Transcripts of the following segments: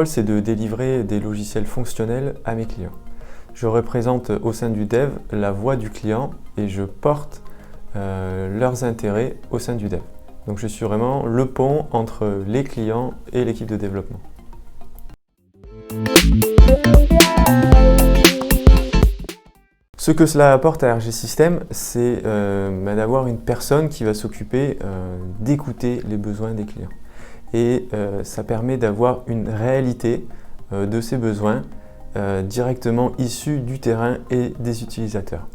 rôle, c'est de délivrer des logiciels fonctionnels à mes clients. Je représente au sein du dev la voix du client et je porte leurs intérêts au sein du dev. Donc je suis vraiment le pont entre les clients et l'équipe de développement. Ce que cela apporte à RG System, c'est d'avoir une personne qui va s'occuper d'écouter les besoins des clients. Et ça permet d'avoir une réalité de ces besoins directement issus du terrain et des utilisateurs.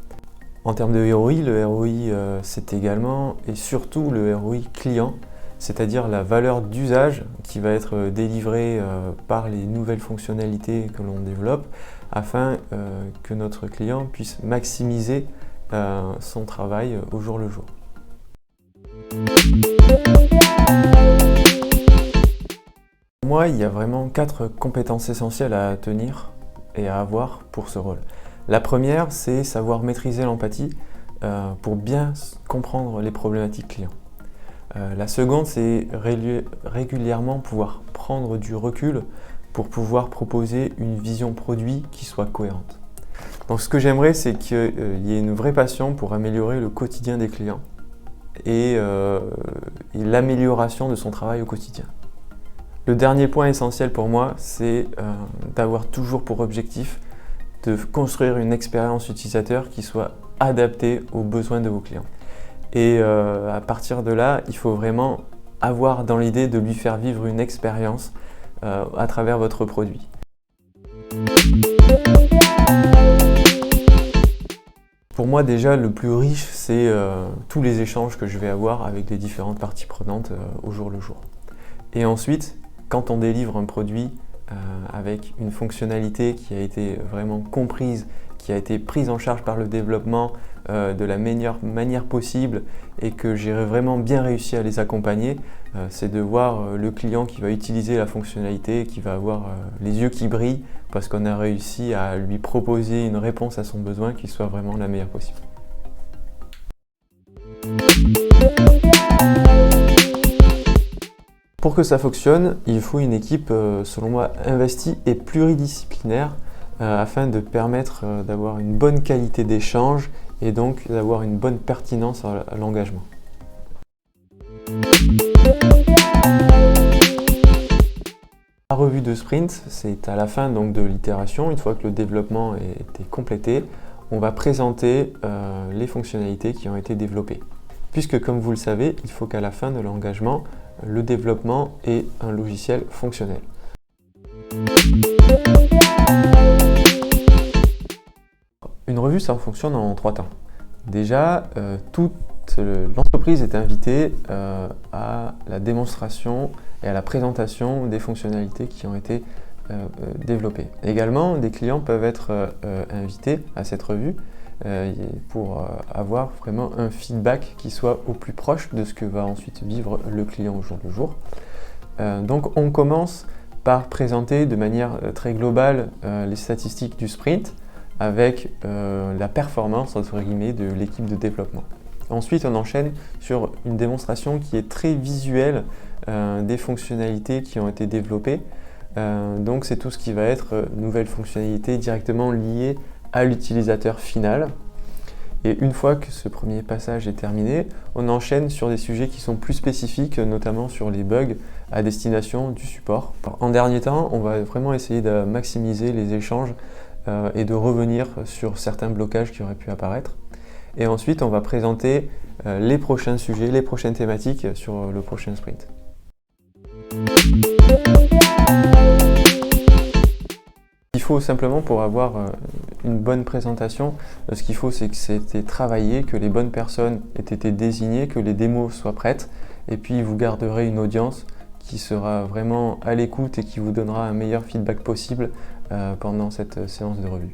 En termes de ROI, le ROI c'est également et surtout le ROI client, c'est-à-dire la valeur d'usage qui va être délivrée par les nouvelles fonctionnalités que l'on développe afin que notre client puisse maximiser son travail au jour le jour. Pour moi, il y a vraiment 4 compétences essentielles à tenir et à avoir pour ce rôle. La première, c'est savoir maîtriser l'empathie pour bien comprendre les problématiques clients. La seconde, c'est régulièrement pouvoir prendre du recul pour pouvoir proposer une vision produit qui soit cohérente. Donc ce que j'aimerais, c'est qu'il y ait une vraie passion pour améliorer le quotidien des clients et l'amélioration de son travail au quotidien. Le dernier point essentiel pour moi, c'est d'avoir toujours pour objectif de construire une expérience utilisateur qui soit adaptée aux besoins de vos clients. Et à partir de là, il faut vraiment avoir dans l'idée de lui faire vivre une expérience à travers votre produit. Pour moi déjà, le plus riche, c'est tous les échanges que je vais avoir avec les différentes parties prenantes au jour le jour. Et ensuite, quand on délivre un produit avec une fonctionnalité qui a été vraiment comprise, qui a été prise en charge par le développement de la meilleure manière possible et que j'ai vraiment bien réussi à les accompagner, c'est de voir le client qui va utiliser la fonctionnalité, qui va avoir les yeux qui brillent parce qu'on a réussi à lui proposer une réponse à son besoin qui soit vraiment la meilleure possible. Pour que ça fonctionne, il faut une équipe, selon moi, investie et pluridisciplinaire afin de permettre d'avoir une bonne qualité d'échange et donc d'avoir une bonne pertinence à l'engagement. La revue de sprint, c'est à la fin donc, de l'itération, une fois que le développement est complété, on va présenter les fonctionnalités qui ont été développées. Puisque, comme vous le savez, il faut qu'à la fin de l'engagement, le développement ait un logiciel fonctionnel. Une revue, ça fonctionne en 3 temps. Déjà, toute l'entreprise est invitée à la démonstration et à la présentation des fonctionnalités qui ont été développées. Également, des clients peuvent être invités à cette revue pour avoir vraiment un feedback qui soit au plus proche de ce que va ensuite vivre le client au jour le jour. Donc on commence par présenter de manière très globale les statistiques du sprint avec la performance entre guillemets de l'équipe de développement. Ensuite on enchaîne sur une démonstration qui est très visuelle des fonctionnalités qui ont été développées. Donc c'est tout ce qui va être nouvelles fonctionnalités directement liées à l'utilisateur final. Et une fois que ce premier passage est terminé, on enchaîne sur des sujets qui sont plus spécifiques, notamment sur les bugs à destination du support. En dernier temps, on va vraiment essayer de maximiser les échanges et de revenir sur certains blocages qui auraient pu apparaître. Et ensuite, on va présenter les prochains sujets, les prochaines thématiques sur le prochain sprint. Il faut simplement, pour avoir une bonne présentation, ce qu'il faut, c'est que c'était travaillé, que les bonnes personnes aient été désignées, que les démos soient prêtes, et puis vous garderez une audience qui sera vraiment à l'écoute et qui vous donnera un meilleur feedback possible pendant cette séance de revue.